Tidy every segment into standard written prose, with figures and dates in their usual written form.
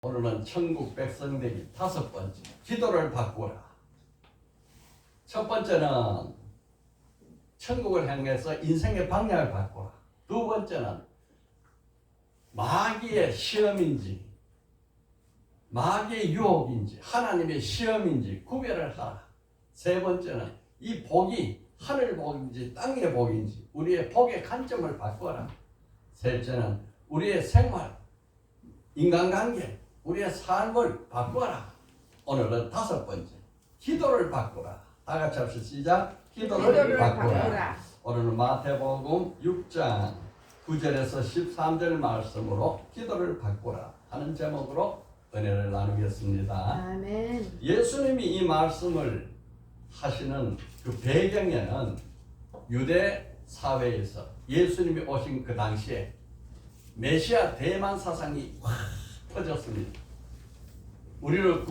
오늘은 천국 백성 되기 5번째 기도를 바꾸라. 첫 번째는 천국을 향해서 인생의 방향을 바꾸라. 두 번째는 마귀의 시험인지 마귀의 유혹인지 하나님의 시험인지 구별을 하라. 세 번째는 이 복이 하늘 복인지 땅의 복인지 우리의 복의 관점을 바꿔라. 셋째는 우리의 생활, 인간관계, 우리의 삶을 바꿔라. 오늘은 5번째 기도를 바꾸라. 다 같이 합시다. 시작. 기도를 바꾸라. 오늘은 마태복음 6장 9절에서 13절 말씀으로 기도를 바꾸라 하는 제목으로 은혜를 나누겠습니다. 아멘. 예수님이 이 말씀을 하시는 그 배경에는 유대 사회에서 예수님이 오신 그 당시에 메시아 대만 사상이 확 퍼졌습니다. 우리를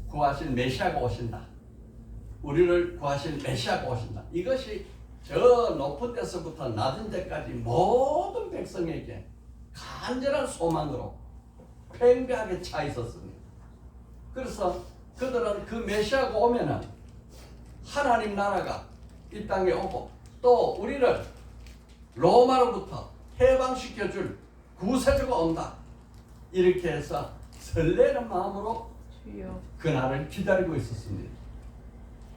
구하실 메시아가 오신다. 우리를 구하실 메시아가 오신다. 이것이 저 높은 데서부터 낮은 데까지 모든 백성에게 간절한 소망으로 팽배하게 차 있었습니다. 그래서 그들은 그 메시아가 오면은 하나님 나라가 이 땅에 오고 또 우리를 로마로부터 해방시켜줄 구세주가 온다. 이렇게 해서 설레는 마음으로 그날을 기다리고 있었습니다.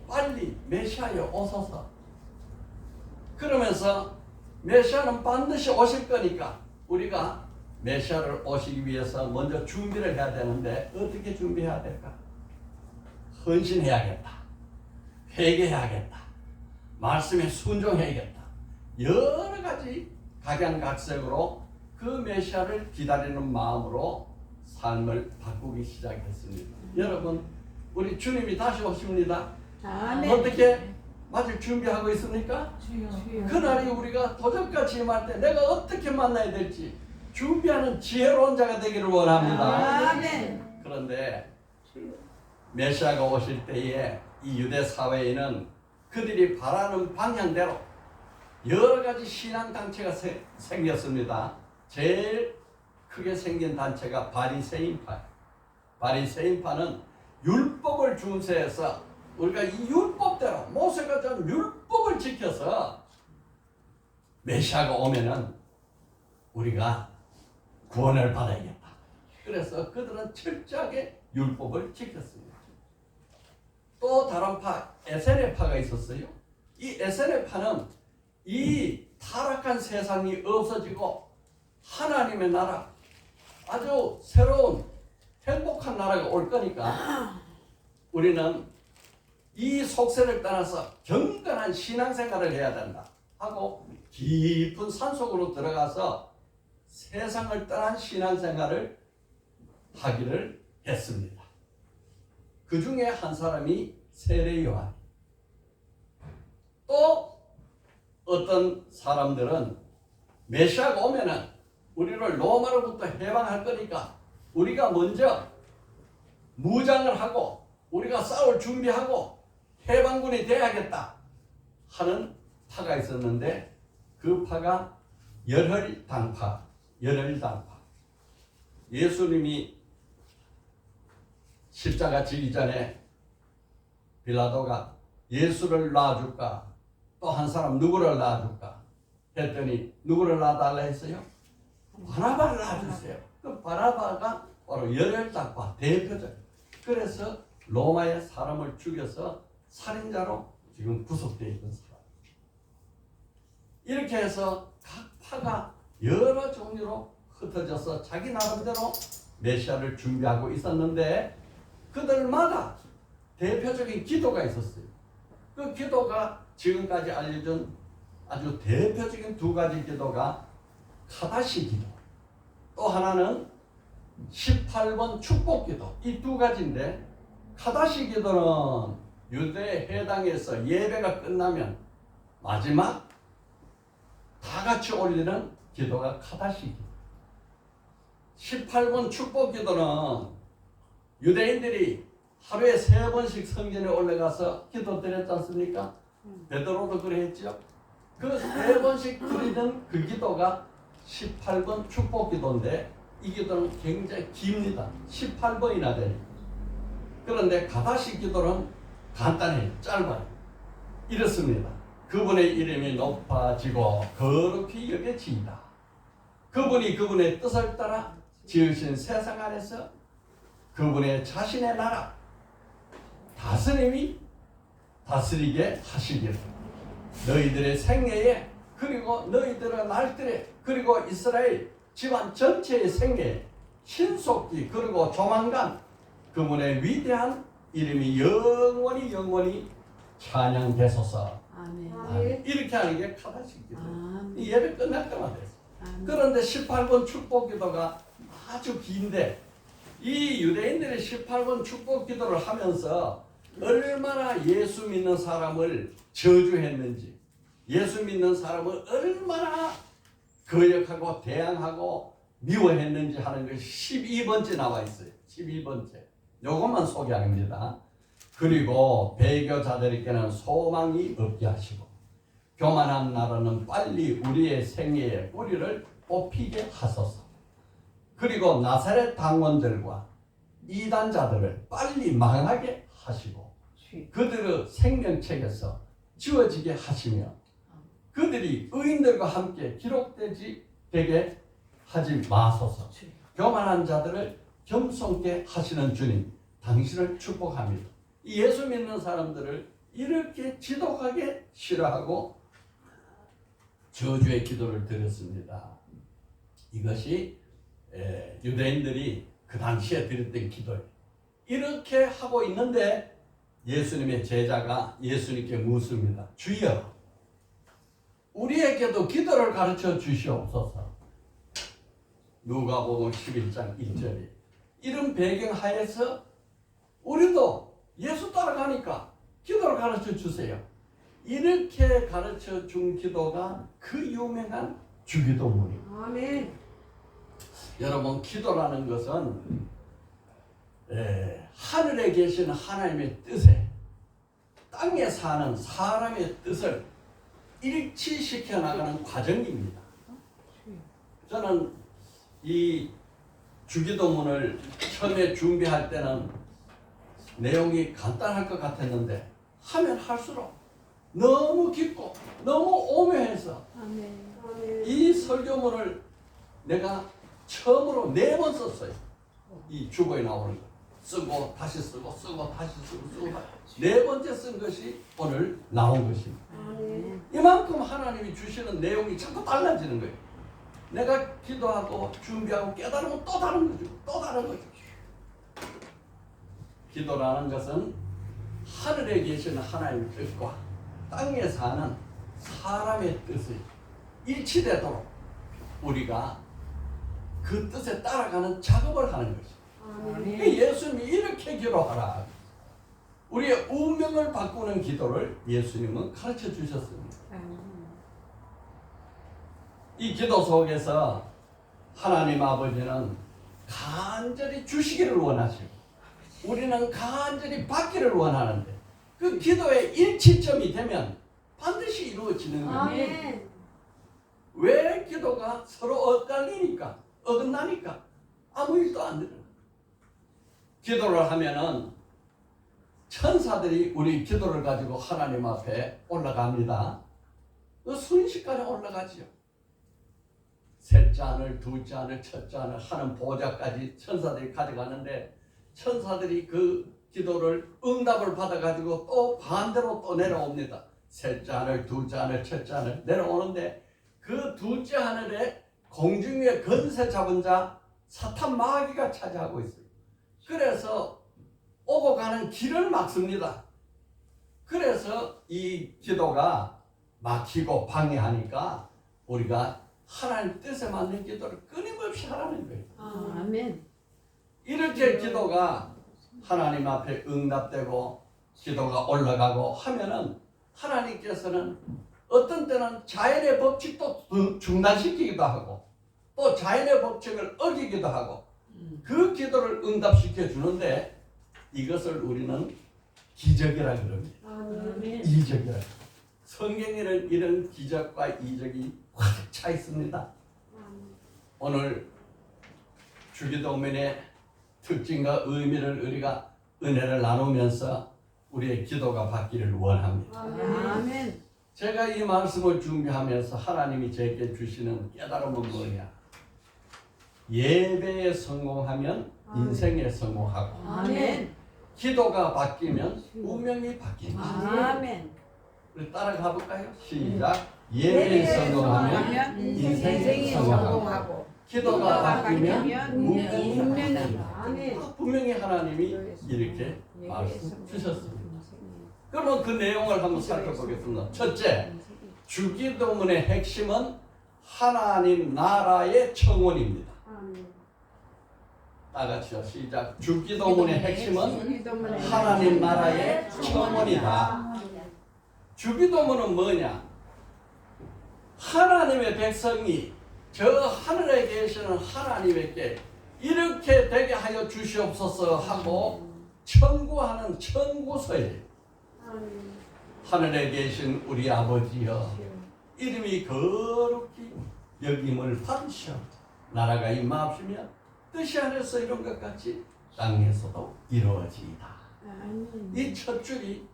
빨리 메시아여 오소서. 그러면서 메시아는 반드시 오실 거니까 우리가 메시아를 오시기 위해서 먼저 준비를 해야 되는데 어떻게 준비해야 될까? 헌신해야겠다. 회개해야겠다. 말씀에 순종해야겠다. 여러 가지 각양각색으로 그 메시아를 기다리는 마음으로 삶을 바꾸기 시작했습니다. 여러분, 우리 주님이 다시 오십니다. 아멘. 어떻게 맞을 준비하고 있습니까? 주여. 그날이 우리가 도적같이 임할 때 내가 어떻게 만나야 될지 준비하는 지혜로운 자가 되기를 원합니다. 아멘. 그런데 메시아가 오실 때에 이 유대 사회에는 그들이 바라는 방향대로 여러 가지 신앙 단체가 생겼습니다. 제일 크게 생긴 단체가 바리새인파예요. 바리새인파는 율법을 준수해서 우리가 이 율법대로 모세가 전 율법을 지켜서 메시아가 오면은 우리가 구원을 받아야겠다. 그래서 그들은 철저하게 율법을 지켰습니다. 또 다른 파, 에세네파가 있었어요. 이 에세네파는 이 타락한 세상이 없어지고 하나님의 나라, 아주 새로운 행복한 나라가 올 거니까 우리는 이 속세를 떠나서 경건한 신앙생활을 해야 된다 하고 깊은 산속으로 들어가서 세상을 떠난 신앙생활을 하기를 했습니다. 그 중에 한 사람이 세례 요한. 또 어떤 사람들은 메시아가 오면은 우리를 로마로부터 해방할 거니까 우리가 먼저 무장을 하고 우리가 싸울 준비하고 해방군이 돼야겠다 하는 파가 있었는데 그 파가 열혈당파. 예수님이 십자가 지기 전에 빌라도가 예수를 놔줄까 또 한 사람 누구를 놔줄까 했더니 누구를 놔달라 했어요? 바나바를 놔주세요. 그 바나바가 바로 열혈당파 대표적. 그래서 로마의 사람을 죽여서 살인자로 지금 구속되어 있는 사람. 이렇게 해서 각 파가 여러 종류로 흩어져서 자기 나름대로 메시아를 준비하고 있었는데 그들마다 대표적인 기도가 있었어요. 그 기도가 지금까지 알려준 아주 대표적인 2가지 기도가 카다시 기도, 또 하나는 18번 축복 기도. 이 2가지인데 카다시 기도는 유대 회당에서 예배가 끝나면 마지막 다 같이 올리는 기도가 카다시 기도. 18번 축복 기도는 유대인들이 하루에 3번씩 성전에 올라가서 기도 드렸지 않습니까? 베드로도 그래 했죠. 그 3번씩 드리던 그 기도가 18번 축복 기도인데 이 기도는 굉장히 깁니다. 18번이나 돼요. 그런데 가다시 기도는 간단해요. 짧아요. 이렇습니다. 그분의 이름이 높아지고 거룩히 여겨지이다. 그분이 그분의 뜻을 따라 지으신 세상 안에서 그분의 자신의 나라 다스림이 다스리게 하시기를 너희들의 생애에 그리고 너희들의 날들에 그리고 이스라엘 집안 전체의 생애에 신속히 그리고 조만간 그분의 위대한 이름이 영원히 찬양되소서. 아멘. 이렇게 하는 게 카다시 기도. 아멘. 이 예배 끝날 때마다 됐어. 그런데 18번 축복 기도가 아주 긴데 이 유대인들이 18번 축복 기도를 하면서 얼마나 예수 믿는 사람을 저주했는지, 예수 믿는 사람을 얼마나 거역하고 대항하고 미워했는지 하는 것이 12번째 나와 있어요. 12번째. 요것만 소개합니다. 그리고 배교자들에게는 소망이 없게 하시고 교만한 나라는 빨리 우리의 생애에 뿌리를 뽑히게 하소서. 그리고 나사렛 당원들과 이단자들을 빨리 망하게 하시고 그들의 생명책에서 지워지게 하시며 그들이 의인들과 함께 되게 하지 마소서. 교만한 자들을 겸손케 하시는 주님, 당신을 축복합니다. 예수 믿는 사람들을 이렇게 지독하게 싫어하고 저주의 기도를 드렸습니다. 이것이 유대인들이 그 당시에 드렸던 기도예요. 이렇게 하고 있는데 예수님의 제자가 예수님께 묻습니다. 주여, 우리에게도 기도를 가르쳐 주시옵소서. 누가복음 11장 1절에 이런 배경 하에서 우리도 예수 따라가니까 기도를 가르쳐 주세요. 이렇게 가르쳐 준 기도가 그 유명한 주기도문이에요. 아멘. 여러분, 기도라는 것은 하늘에 계신 하나님의 뜻에 땅에 사는 사람의 뜻을 일치시켜 나가는 과정입니다. 저는 이 주기도문을 처음에 준비할 때는 내용이 간단할 것 같았는데 하면 할수록 너무 깊고 너무 오묘해서 이 설교문을 내가 처음으로 4번 썼어요. 이 주보에 나오는 거 쓰고 다시 쓰고 쓰고 다시 쓰고 4번째 쓴 것이 오늘 나온 것입니다. 이만큼 하나님이 주시는 내용이 자꾸 달라지는 거예요. 내가 기도하고 준비하고 깨달으면 또 다른 거죠. 또 다른 거죠. 기도라는 것은 하늘에 계신 하나님의 뜻과 땅에 사는 사람의 뜻이 일치되도록 우리가 그 뜻에 따라가는 작업을 하는 것이죠. 예수님이 이렇게 기도하라. 우리의 운명을 바꾸는 기도를 예수님은 가르쳐 주셨습니다. 이 기도 속에서 하나님 아버지는 간절히 주시기를 원하시고 우리는 간절히 받기를 원하는데 그 기도의 일치점이 되면 반드시 이루어지는 거예요. 왜 기도가 서로 엇갈리니까 어긋나니까 아무 일도 안 되는 거예요. 기도를 하면은 천사들이 우리 기도를 가지고 하나님 앞에 올라갑니다. 그 순식간에 올라가지요. 셋째 하늘, 둘째 하늘, 첫째 하늘 하는 보좌까지 천사들이 가져가는데 천사들이 그 기도를 응답을 받아가지고 또 반대로 또 내려옵니다. 셋째 하늘, 둘째 하늘, 첫째 하늘 내려오는데 그 둘째 하늘에 공중 위에 건세 잡은 자 사탄 마귀가 차지하고 있어요. 그래서 오고 가는 길을 막습니다. 그래서 이 기도가 막히고 방해하니까 우리가 하나님 뜻에 맞는 기도를 끊임없이 하라는 거예요. 아멘. 이렇게 기도가 하나님 앞에 응답되고 기도가 올라가고 하면은 하나님께서는 어떤 때는 자연의 법칙도 중단시키기도 하고 또 자연의 법칙을 어기기도 하고 그 기도를 응답시켜 주는데 이것을 우리는 기적이라 그럽니다. 아멘. 이적이라. 성경에는 이런 기적과 이적이 가득 차 있습니다. 오늘 주기도문의 특징과 의미를 우리가 은혜를 나누면서 우리의 기도가 받기를 원합니다. 아멘. 제가 이 말씀을 준비하면서 하나님이 제게 주시는 깨달음은 뭐냐? 예배에 성공하면 인생에 성공하고, 아멘. 기도가 바뀌면 운명이 바뀐다. 아멘. 우리 따라가 볼까요? 시작. 예배에 성공하면 인생에 성공하고, 기도가 바뀌면 운명이 바뀐다. 아멘. 분명히 하나님이 이렇게 말씀 주셨습니다. 그러면 그 내용을 한번 살펴보겠습니다. 첫째, 주기도문의 핵심은 하나님 나라의 청원입니다. 다 같이요. 시작. 주기도문의 핵심은 하나님 나라의 청원이다. 주기도문은 뭐냐? 하나님의 백성이 저 하늘에 계시는 하나님께 이렇게 되게 하여 주시옵소서 하고 청구하는 청구서예요. 하늘에 계신 우리 아버지여, 이름이 거룩히 여김을 받으시오. 나라가 임하옵시며 뜻이 하늘에서 이룬 것 같이 땅에서도 이루어지이다. 이 첫 줄이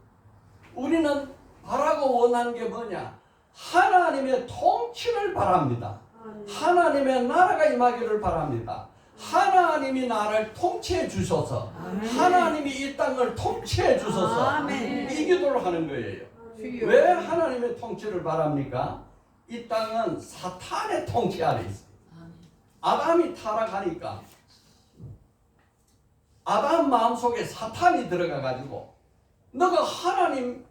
우리는 바라고 원하는 게 뭐냐? 하나님의 통치를 바랍니다. 하나님의 나라가 임하기를 바랍니다. 하나님이 나를 통치해 주셔서, 하나님이 이 땅을 통치해 주셔서 아멘. 이 기도를 하는 거예요. 왜 하나님의 통치를 바랍니까? 이 땅은 사탄의 통치 아래 있어요. 아담이 타락하니까 아담 마음속에 사탄이 들어가가지고 너가 하나님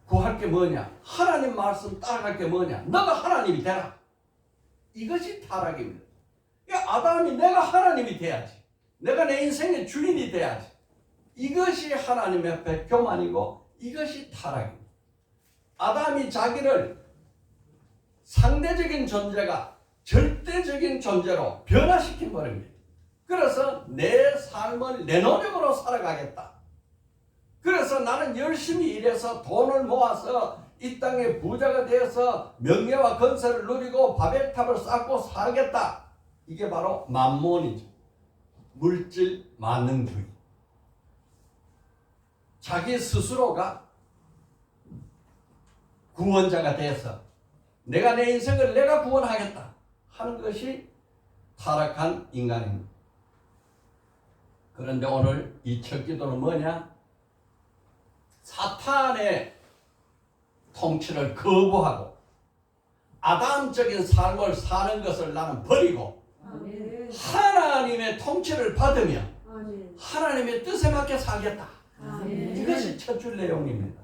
구할 게 뭐냐? 하나님 말씀 따라갈 게 뭐냐? 너가 하나님이 되라. 이것이 타락입니다. 아담이 내가 하나님이 돼야지. 내가 내 인생의 주인이 돼야지. 이것이 하나님 앞에 교만이고 이것이 타락입니다. 아담이 자기를 상대적인 존재가 절대적인 존재로 변화시킨 버립니다. 그래서 내 삶을 내 노력으로 살아가겠다. 그래서 나는 열심히 일해서 돈을 모아서 이 땅의 부자가 되어서 명예와 건설을 누리고 바벨탑을 쌓고 살겠다. 이게 바로 만몬이죠. 물질 만능주의. 자기 스스로가 구원자가 돼서 내가 내 인생을 내가 구원하겠다 하는 것이 타락한 인간입니다. 그런데 오늘 이 첫 기도는 뭐냐? 사탄의 통치를 거부하고 아담적인 삶을 사는 것을 나는 버리고 하나님의 통치를 받으며 하나님의 뜻에 맞게 살겠다. 이것이 첫 줄 내용입니다.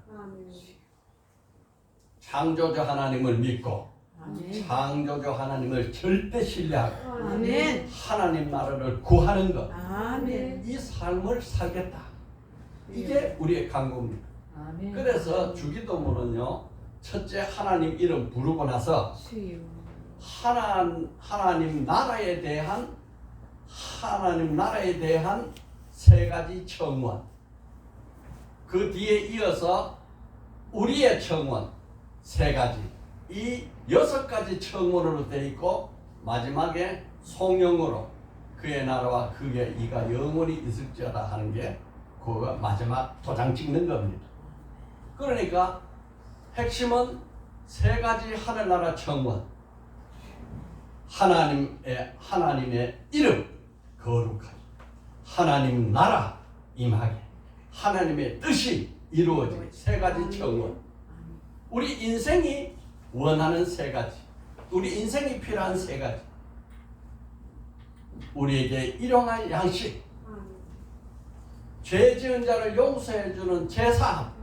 창조주 하나님을 믿고 창조주 하나님을 절대 신뢰하고 아멘. 하나님 나라를 구하는 것, 아멘. 이 삶을 살겠다. 이게 우리의 간구입니다. 그래서 주기도문은요, 첫째 하나님 이름 부르고 나서 하나님 나라에 대한 세 가지 청원, 그 뒤에 이어서 우리의 청원 세 가지, 이 6가지 청원으로 되어 있고 마지막에 성령으로 그의 나라와 그의 이가 영원히 있을지어다 하는 게 그 마지막 도장 찍는 겁니다. 그러니까 핵심은 세 가지 하늘나라 청원, 하나님의 이름 거룩하게, 하나님 나라 임하게, 하나님의 뜻이 이루어지게, 세 가지 청원. 우리 인생이 원하는 세 가지, 우리 인생이 필요한 세 가지, 우리에게 일용할 양식, 죄 지은 자를 용서해주는 제사함,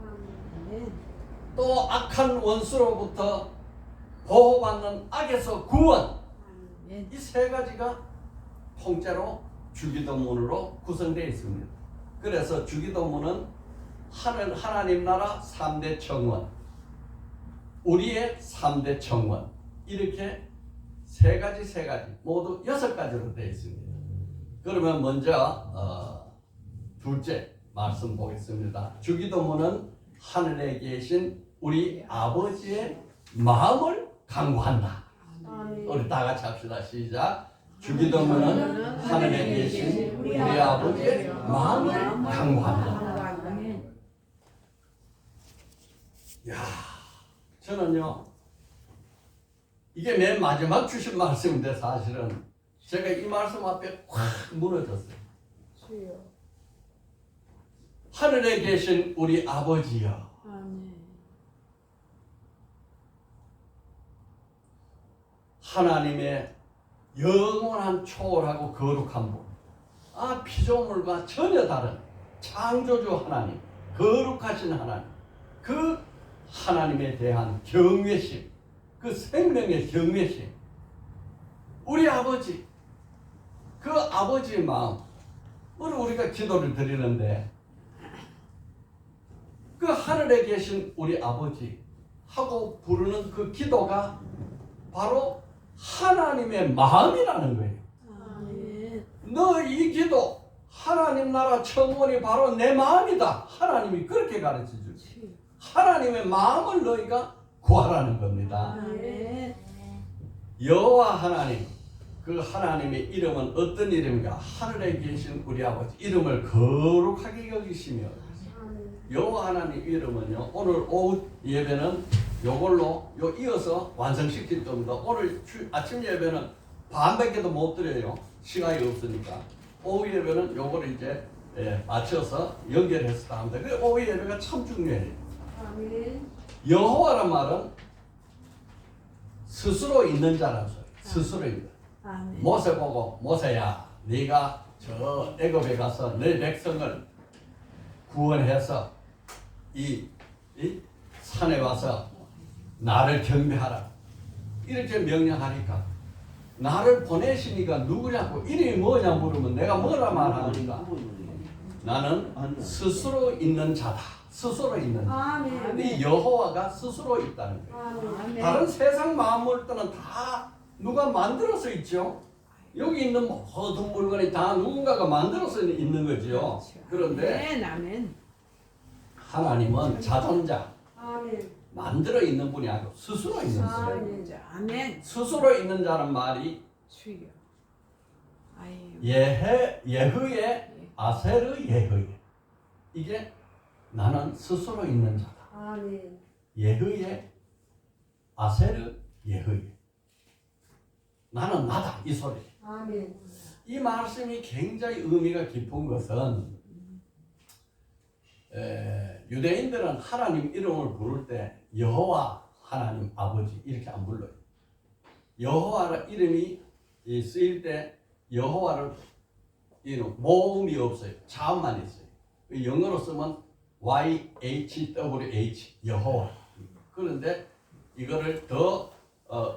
또 악한 원수로부터 보호받는 악에서 구원, 이 세 가지가 통째로 주기도문으로 구성되어 있습니다. 그래서 주기도문은 하나님 나라 3대 청원, 우리의 3대 청원, 이렇게 세 가지 모두 6가지로 되어 있습니다. 그러면 먼저 둘째 말씀 보겠습니다. 주기도문은 하늘에 계신 우리 아버지의 마음을 간구한다. 우리 다 같이 합시다. 시작. 주기도문은 하늘에 계신 우리 아버지의 마음을 강구한다. 아멘. 야, 저는요 이게 맨 마지막 주신 말씀인데 사실은 제가 이 말씀 앞에 확 무너졌어요. 주여. 하늘에 계신 우리 아버지여, 아멘. 하나님의 영원한 초월하고 거룩한 분, 피조물과 전혀 다른 창조주 하나님, 거룩하신 하나님, 그 하나님에 대한 경외심, 그 생명의 경외심, 우리 아버지, 그 아버지의 마음, 오늘 우리가 기도를 드리는데 그 하늘에 계신 우리 아버지 하고 부르는 그 기도가 바로 하나님의 마음이라는 거예요. 아멘. 너 이 기도 하나님 나라 청원이 바로 내 마음이다. 하나님이 그렇게 가르쳐 주죠. 주여. 하나님의 마음을 너희가 구하라는 겁니다. 아멘. 여호와 하나님, 그 하나님의 이름은 어떤 이름인가? 하늘에 계신 우리 아버지 이름을 거룩하게 여기시며, 여호와 하나님 이름은요, 오늘 오후 예배는 요걸로 이어서 완성시킬 겁니다. 오늘 아침 예배는 반밖에도 못 드려요. 시간이 없으니까. 오후 예배는 요거를 이제 맞춰서 연결해서 합니다. 그 오후 예배가 참 중요해요. 아멘. 여호와란 말은 스스로 있는 자라는 소리. 스스로 있는. 아멘. 모세 보고 모세야, 네가 저 애굽에 가서 내 백성을 구원해서 이 산에 와서 나를 경배하라. 이렇게 명령하니까 나를 보내시니까 누구냐고 이름이 뭐냐 물으면 내가 뭐라 말하니까 나는 스스로 있는 자다. 스스로 있는 자. 아멘. 이 여호와가 스스로 있다는 거예요. 아멘. 다른 세상 만물들은 다 누가 만들어서 있죠. 여기 있는 모든 물건이 다 누군가가 만들어서 있는 거죠. 그런데 아멘. 아멘. 하나님은 자존자, 아멘. 만들어 있는 분이 아니고 스스로 있는 분이에요. 아멘. 스스로 있는 자는 말이 주여. 아멘. 예흐의 아세르 예흐의, 이게 나는 스스로 있는 자다. 아멘. 예흐의 아세르 예흐의, 나는 나다, 이 소리. 아멘. 이 말씀이 굉장히 의미가 깊은 것은 유대인들은 하나님 이름을 부를 때 여호와 하나님 아버지 이렇게 안 불러요. 여호와 이름이 쓰일 때 여호와를 이름 모음이 없어요. 자음만 있어요. 영어로 쓰면 YHWH 여호와. 그런데 이거를 더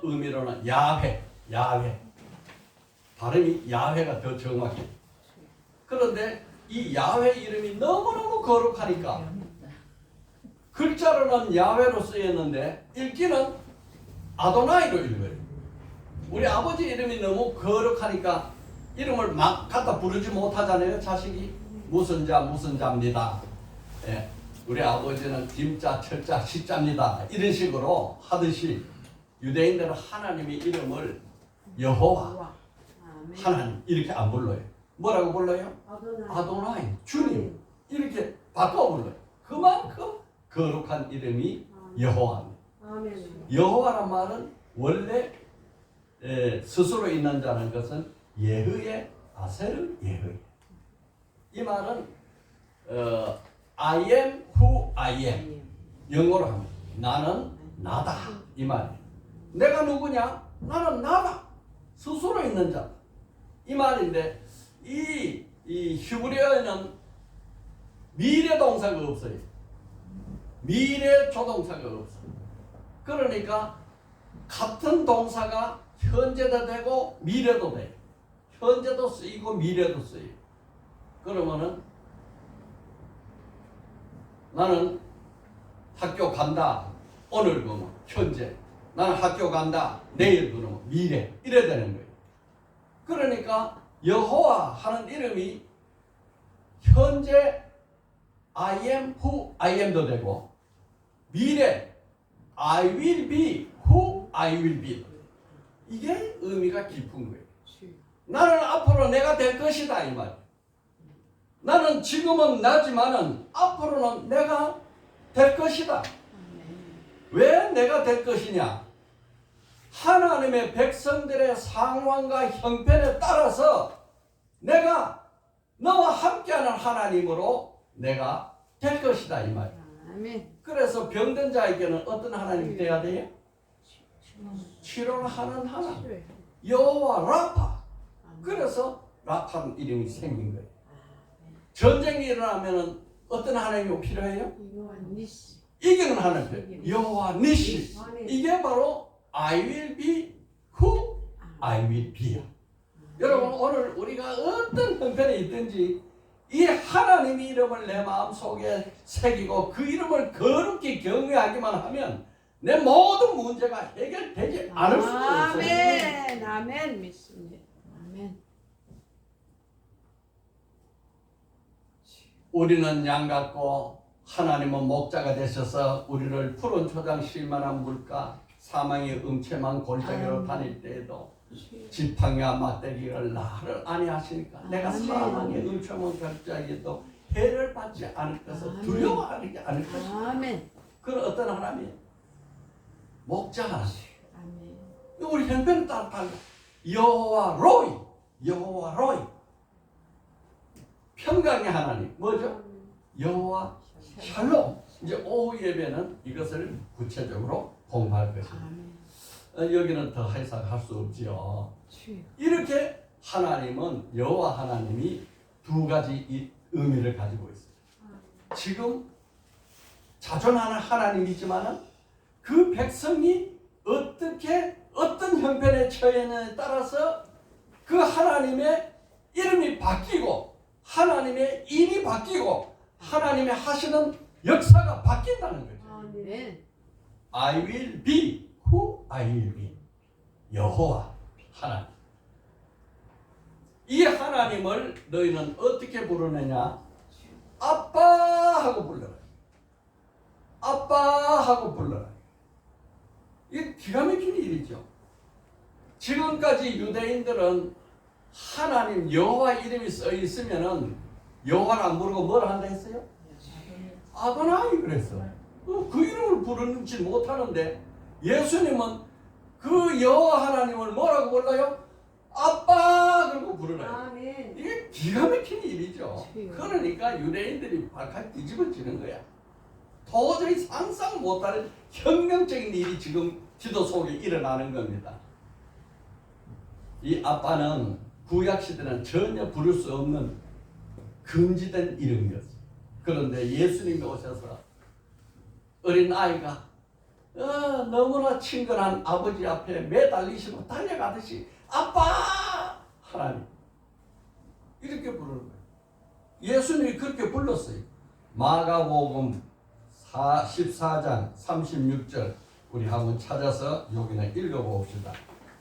의미로는 야훼 발음이 야훼가 더 정확해요. 그런데 이 야훼 이름이 너무너무 거룩하니까 글자로는 야훼로 쓰였는데 읽기는 아도나이로 읽어요. 우리 아버지 이름이 너무 거룩하니까 이름을 막 갖다 부르지 못하잖아요. 자식이 무슨 자입니다. 예, 우리 아버지는 김자, 철자, 시자입니다. 이런 식으로 하듯이 유대인들은 하나님의 이름을 여호와, 아멘. 하나님 이렇게 안 불러요. 뭐라고 불러요? 아도나이, 주님 이렇게 바꿔 불러요. 그만큼 거룩한 이름이 여호와입니다. 아멘. 여호와란 말은 원래 스스로 있는 자는 것은 예흐의 아세르 예흐. 이 말은 I am who I am. 영어로 하면 나는 나다 이 말이에요. 내가 누구냐? 나는 나다. 스스로 있는 자. 이 말인데 이 히브리어에는 미래 동사가 없어요. 미래 조동사가 없어. 그러니까 같은 동사가 현재도 되고 미래도 돼요. 현재도 쓰이고 미래도 쓰여요. 그러면은 나는 학교 간다. 오늘 그러면 현재. 나는 학교 간다. 내일 그러면 미래. 이래 되는 거예요. 그러니까 여호와 하는 이름이 현재 I am who I am도 되고 미래 I will be who I will be. 이게 의미가 깊은 거예요. 나는 앞으로 내가 될 것이다 이 말. 나는 지금은 나지만은 앞으로는 내가 될 것이다. 왜 내가 될 것이냐? 하나님의 백성들의 상황과 형편에 따라서 내가 너와 함께하는 하나님으로 내가 될 것이다 이 말. 아멘. 그래서 병든 자에게는 어떤 하나님이 돼야 돼요? 치료를 하는 하나님. 여호와 라파. 그래서 라파는 이름이 생긴 거예요. 전쟁이 일어나면 어떤 하나님이 필요해요? 이기는 하나님. 여호와 니시. 이게 바로 I will be who I will be야. 여러분 오늘 우리가 어떤 형편에 있든지 이 하나님의 이름을 내 마음속에 새기고 그 이름을 거룩히 경외하기만 하면 내 모든 문제가 해결되지 않을 수도 있어요. 아멘. 아멘. 믿습니다. 아멘. 우리는 양 같고 하나님은 목자가 되셔서 우리를 푸른 초장 쉴만한 물가 사망의 음침한 골짜기로 다닐 때에도 지팡이와 막대기를 나를 아니하시니까 내가 아멘. 사망의 음침한 골짜기에도 해를 받지 않을 것을 아멘. 두려워하지 않을 것이다. 아멘. 그런 어떤 하나님이에요? 목자 하나님. 아멘. 우리 형편에 따라 달라. 여호와 로이, 여호와 로이. 평강의 하나님 뭐죠? 여호와 샬롬. 이제 오후 예배는 이것을 구체적으로 공부할 것입니다. 여기는 더 해석할 수 없지요. 이렇게 하나님은 여호와 하나님이 두 가지 의미를 가지고 있어요. 지금 자존하는 하나님이지만은 그 백성이 어떻게 어떤 형편에 처했느냐에 따라서 그 하나님의 이름이 바뀌고 하나님의 일이 바뀌고 하나님의 하시는 역사가 바뀐다는 거죠. 아멘. I will be who I will be. 여호와 하나님. 이 하나님을 너희는 어떻게 부르느냐? 아빠 하고 불러라. 아빠 하고 불러라. 이게 기가 막힌 일이죠. 지금까지 유대인들은 하나님 여호와 이름이 써 있으면은 여호와를 안 부르고 뭘 한다 했어요? 아도나이 그랬어. 그 이름을 부르지 못하는데 예수님은 그 여호와 하나님을 뭐라고 불러요? 아빠 그러고 부르나요? 아멘. 이게 기가 막힌 일이죠. 그러니까 유대인들이 발칵 뒤집어지는 거야. 도저히 상상 못하는 혁명적인 일이 지금 지도 속에 일어나는 겁니다. 이 아빠는 구약시대는 전혀 부를 수 없는 금지된 이름이었어요. 그런데 예수님이 오셔서 어린 아이가 너무나 친근한 아버지 앞에 매달리시고 달려가듯이 아빠 하나님 이렇게 부르는 거예요. 예수님이 그렇게 불렀어요. 마가복음 14장 36절 우리 한번 찾아서 여기는 읽어봅시다.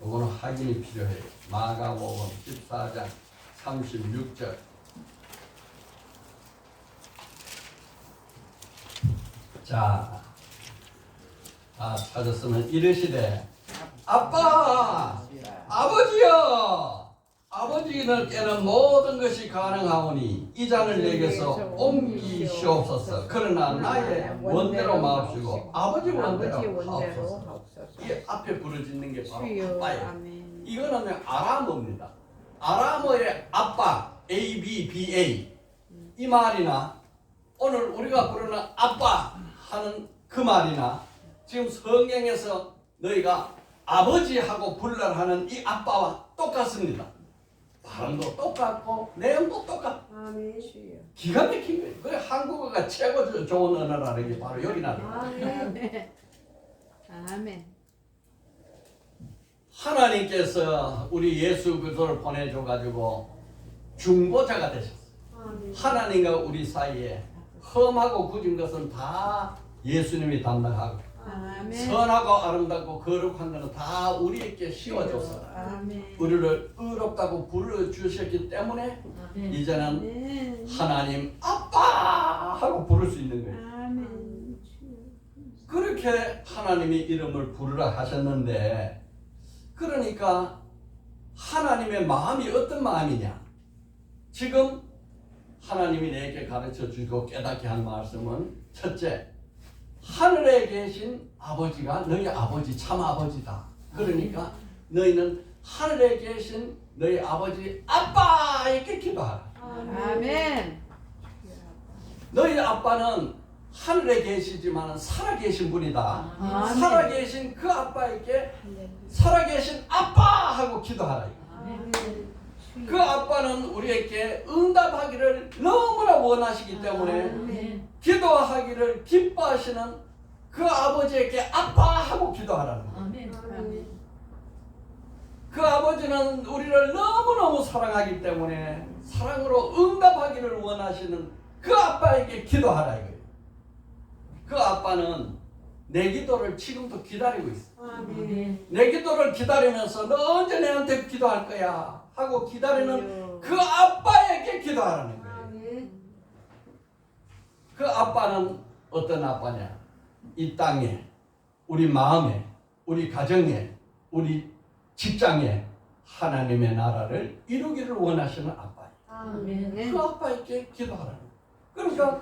이거는 확인이 필요해요. 마가복음 14장 36절 자, 찾았으면 이르시되 아빠, 아버지여, 아버지께는 모든 것이 가능하오니 이 잔을 내게서 옮기시옵소서. 그러나 나의 원대로 마옵시고 아버지 원대로 하옵소서. 이 앞에 부르짖는 게 바로 아빠예요. 이거는 아람어입니다. 아람어의 아빠, A-B-B-A 이 말이나 오늘 우리가 부르는 아빠 하는 그 말이나 지금 성경에서 너희가 아버지하고 불러라 하는 이 아빠와 똑같습니다. 발음도 똑같고 내용도 똑같고 아멘. 기가 막힌 거예요. 그래 한국어가 최고 좋은 언어라는 게 바로 여기 나와요. 아멘. 아멘. 하나님께서 우리 예수 그리스도를 보내줘가지고 중보자가 되셨어요. 하나님과 우리 사이에 험하고 굳은 것은 다 예수님이 담당하고 아멘. 선하고 아름답고 거룩한 것은 다 우리에게 씌워줘서 아멘. 우리를 의롭다고 불러주셨기 때문에 이제는 아멘. 하나님 아빠 하고 부를 수 있는 거예요. 아멘. 그렇게 하나님이 이름을 부르라 하셨는데 그러니까 하나님의 마음이 어떤 마음이냐? 지금 하나님이 내게 가르쳐 주고 깨닫게 한 말씀은 첫째, 하늘에 계신 아버지가 너희 아버지 참 아버지다. 그러니까 너희는 하늘에 계신 너희 아버지 아빠에게 기도하라. 아멘. 너희 아빠는 하늘에 계시지만 살아계신 분이다. 아멘. 살아계신 그 아빠에게 살아계신 아빠 하고 기도하라. 그 아빠는 우리에게 응답하기를 너무나 원하시기 때문에 아멘. 기도하기를 기뻐하시는 그 아버지에게 아빠 하고 기도하라는 거예요. 아멘. 그 아버지는 우리를 너무너무 사랑하기 때문에 사랑으로 응답하기를 원하시는 그 아빠에게 기도하라 이거예요. 그 아빠는 내 기도를 지금도 기다리고 있어. 내 기도를 기다리면서 너 언제 내한테 기도할 거야 하고 기다리는 그 아빠에게 기도하라는 거예요. 그 아빠는 어떤 아빠냐? 이 땅에, 우리 마음에, 우리 가정에, 우리 직장에 하나님의 나라를 이루기를 원하시는 아빠예요. 그 아빠에게 기도하라는 거예요. 그러니까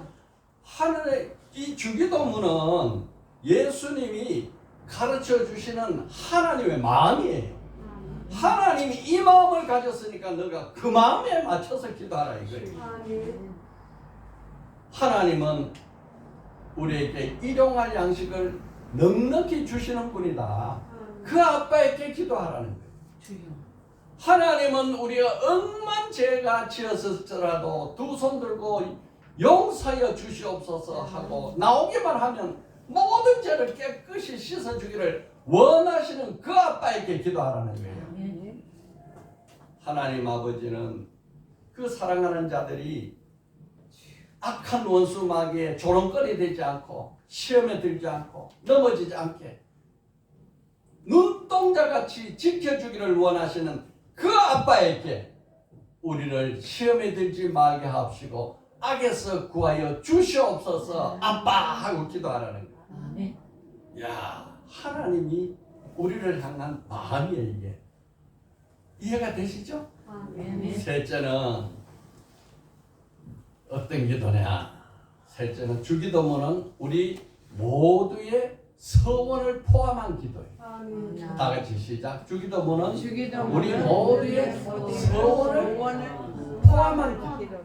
하늘의 이 주기도문은 예수님이 가르쳐 주시는 하나님의 마음이에요. 하나님이 이 마음을 가졌으니까 너가 그 마음에 맞춰서 기도하라 이거예요. 하나님은 우리에게 일용할 양식을 넉넉히 주시는 분이다. 그 아빠에게 기도하라는 거예요. 하나님은 우리가 억만 죄가 지었을지라도 두 손 들고 용서하여 주시옵소서 하고 나오기만 하면 모든 죄를 깨끗이 씻어주기를 원하시는 그 아빠에게 기도하라는 거예요. 하나님 아버지는 그 사랑하는 자들이 악한 원수 마귀의 조롱거리 되지 않고 시험에 들지 않고 넘어지지 않게 눈동자같이 지켜주기를 원하시는 그 아빠에게 우리를 시험에 들지 말게 하옵시고 악에서 구하여 주시옵소서 아빠 하고 기도하라는 거예요. 야, 하나님이 우리를 향한 마음이에요 이게. 이해가 되시죠? 셋째는 어떤 기도냐? 셋째는 주기도문은 우리 모두의 서원을 포함한 기도예요. 다 같이 시작. 주기도문은 우리 모두의 서원을 포함한 기도.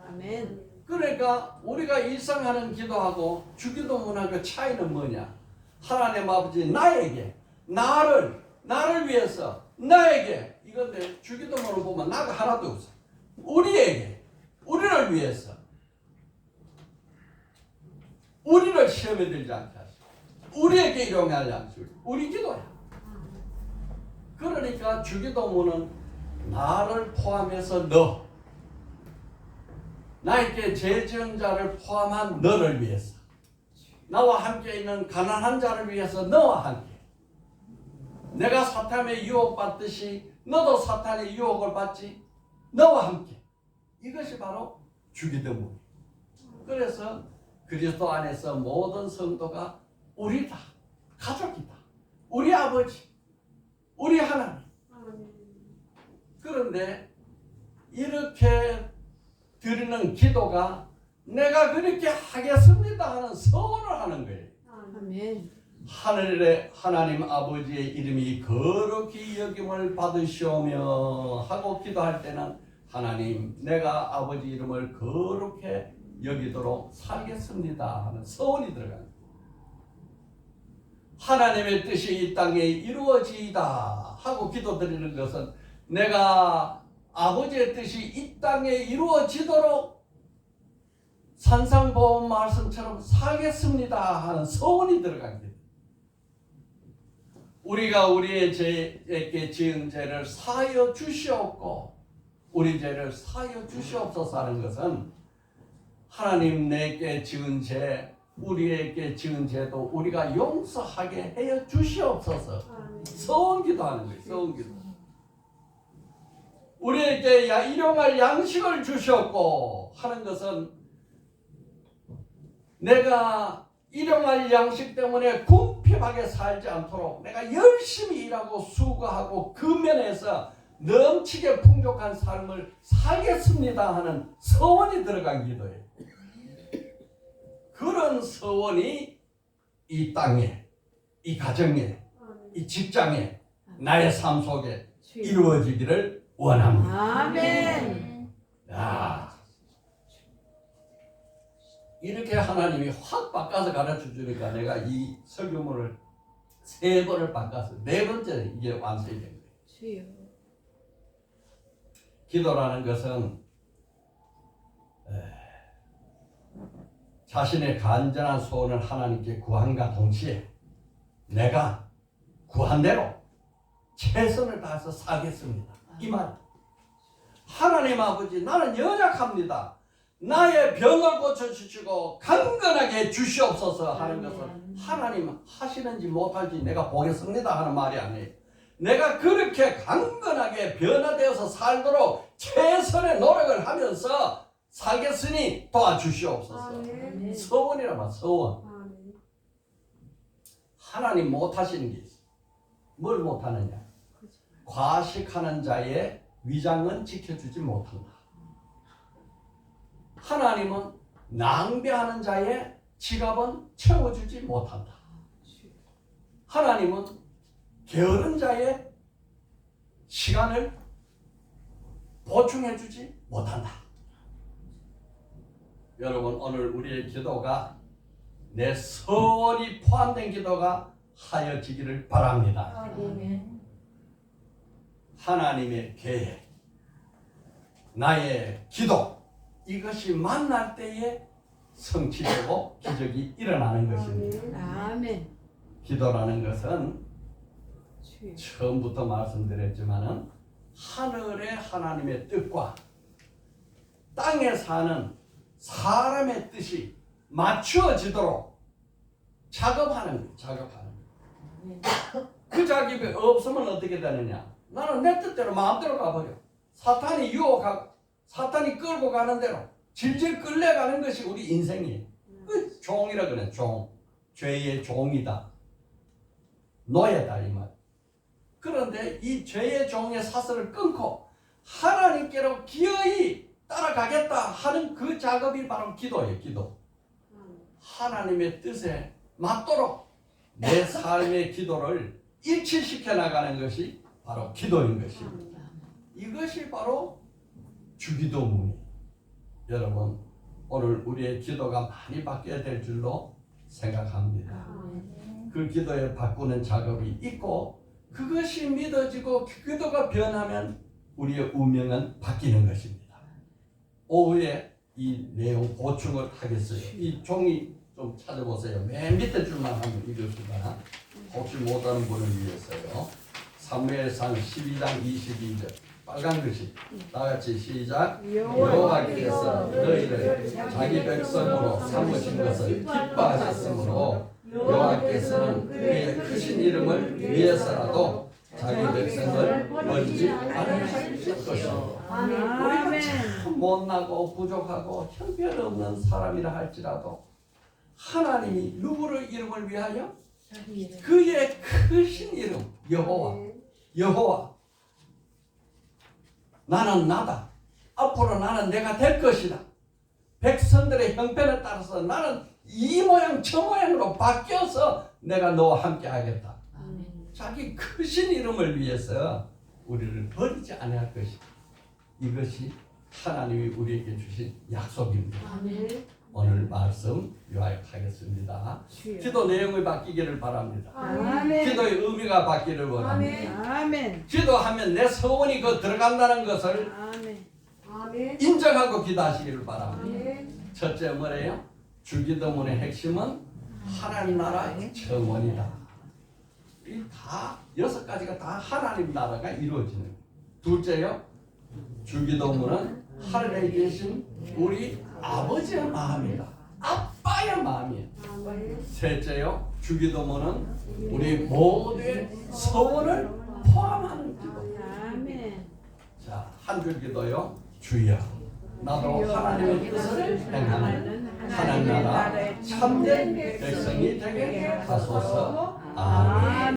아멘. 그러니까 우리가 일상하는 기도하고 주기도문하고 차이는 뭐냐? 하나님 아버지 나에게 나를 위해서 나에게 이건데 주기도문을 보면 나가 하나도 없어. 우리를 위해서 우리를 시험에 들지 않게 하시고 우리에게 일용할 양식을 우리 기도야. 그러니까 주기도문은 나를 포함해서 너 나에게 죄 지은 자를 포함한 너를 위해서 나와 함께 있는 가난한 자를 위해서 너와 함께 내가 사탄의 유혹받듯이 너도 사탄의 유혹을 받지 너와 함께 이것이 바로 주기도문. 그래서 그리스도 안에서 모든 성도가 우리다. 가족이다. 우리 아버지 우리 하나님. 그런데 이렇게 드리는 기도가 내가 그렇게 하겠습니다 하는 서원을 하는 거예요. 아멘. 하늘의 하나님 아버지의 이름이 거룩히 여김을 받으시오며 하고 기도할 때는 하나님 내가 아버지 이름을 거룩히 여기도록 살겠습니다 하는 서원이 들어갑니다. 하나님의 뜻이 이 땅에 이루어지이다 하고 기도드리는 것은 내가 아버지의 뜻이 이 땅에 이루어지도록 산상보험 말씀처럼 살겠습니다 하는 소원이 들어갑니다. 우리가 우리의 죄에게 지은 죄를 사하여 주시옵고 우리 죄를 사하여 주시옵소서 하는 것은 하나님 내게 지은 죄 우리에게 지은 죄도 우리가 용서하게 해 주시옵소서 소원기도 하는 거예요. 소원기도. 우리에게 일용할 양식을 주셨고 하는 것은 내가 일용할 양식 때문에 궁핍하게 살지 않도록 내가 열심히 일하고 수고하고 그 면에서 넘치게 풍족한 삶을 살겠습니다 하는 서원이 들어간 기도예요. 그런 서원이 이 땅에, 이 가정에, 이 직장에, 나의 삶 속에 주여. 이루어지기를 원합니다. 아멘. 야, 이렇게 하나님이 확 바꿔서 가르쳐 주니까 내가 이 설교문을 3번을 바꿔서 4번째 이게 완성이 된 거예요. 주여. 기도라는 것은 자신의 간절한 소원을 하나님께 구함과 동시에 내가 구한 대로 최선을 다해서 살겠습니다. 이 말. 하나님 아버지, 나는 연약합니다. 나의 병을 고쳐주시고 강건하게 주시옵소서 하는 것은 하나님 하시는지 못할지 내가 보겠습니다 하는 말이 아니에요. 내가 그렇게 강건하게 변화되어서 살도록 최선의 노력을 하면서 살겠으니 도와주시옵소서. 서원이란 말, 서원. 하나님 못하시는 게 있어요. 뭘 못하느냐? 과식하는 자의 위장은 지켜주지 못한다. 하나님은 낭비하는 자의 지갑은 채워주지 못한다. 하나님은 게으른 자의 시간을 보충해주지 못한다. 여러분, 오늘 우리의 기도가 내 서원이 포함된 기도가 하여지기를 바랍니다. 하나님의 계획, 나의 기도, 이것이 만날 때에 성취되고 기적이 일어나는 것입니다. 아멘. 기도라는 것은 주여. 처음부터 말씀드렸지만은 하늘의 하나님의 뜻과 땅에 사는 사람의 뜻이 맞추어지도록 작업하는 거예요. 작업하는 거예요. 그 작업이 없으면 어떻게 되느냐? 나는 내 뜻대로 마음대로 가버려. 사탄이 유혹하고 사탄이 끌고 가는 대로 질질 끌려가는 것이 우리 인생이에요. 그 종이라 그래. 종. 죄의 종이다. 노예다 이 말. 그런데 이 죄의 종의 사슬을 끊고 하나님께로 기어이 따라가겠다 하는 그 작업이 바로 기도예요. 기도. 하나님의 뜻에 맞도록 내 삶의 기도를 일치시켜 나가는 것이 바로 기도인 것입니다. 이것이 바로 주기도문이에요. 여러분, 오늘 우리의 기도가 많이 바뀌어야 될 줄로 생각합니다. 그 기도에 바꾸는 작업이 있고 그것이 믿어지고 기도가 변하면 우리의 운명은 바뀌는 것입니다. 오후에 이 내용 보충을 하겠어요. 이 종이 좀 찾아보세요. 맨 밑에 줄만 한번 읽읍시다. 혹시 못하는 분을 위해서요. 사무엘상 12장 22절 빨간 글씨 다같이 시작. 여호와께서 너희를 자기 백성으로 삼으신 것을 기뻐하셨으므로 여호와께서는 그의 크신 이름을 위해서라도 자기 백성을 버리지 않으실 것이요. 우리가 참 못나고 부족하고 형편없는 사람이라 할지라도 하나님이 누구를 이름을 위하여? 그의 크신 이름 여호와 나는 나다. 앞으로 나는 내가 될 것이다. 백성들의 형편에 따라서 나는 이 모양 저 모양으로 바뀌어서 내가 너와 함께 하겠다. 자기 크신 이름을 위해서 우리를 버리지 않을 것이다. 이것이 하나님이 우리에게 주신 약속입니다. 오늘 말씀 요약하겠습니다. 기도 내용이 바뀌기를 바랍니다. 기도의 의미가 바뀌기를 원합니다. 아멘. 기도하면 내 소원이 그 들어간다는 것을 인정하고 기도하시기를 바랍니다. 첫째 뭐래요? 주기도문의 핵심은 하나님 나라의 정원이다. 이 다 6가지가 다 하나님 나라가 이루어지는 거예요. 둘째요, 주기도문은 하늘에 계신 우리 아버지의 마음이다. 아빠의 마음이에요. 셋째요, 주기도문은 우리 모두의 소원을 포함하는 기도. 아멘. 자, 한 줄 기도요. 주여, 나도 하나님의 뜻을 행하는 하나님 나라 참된 백성이 되게 하소서. 아멘.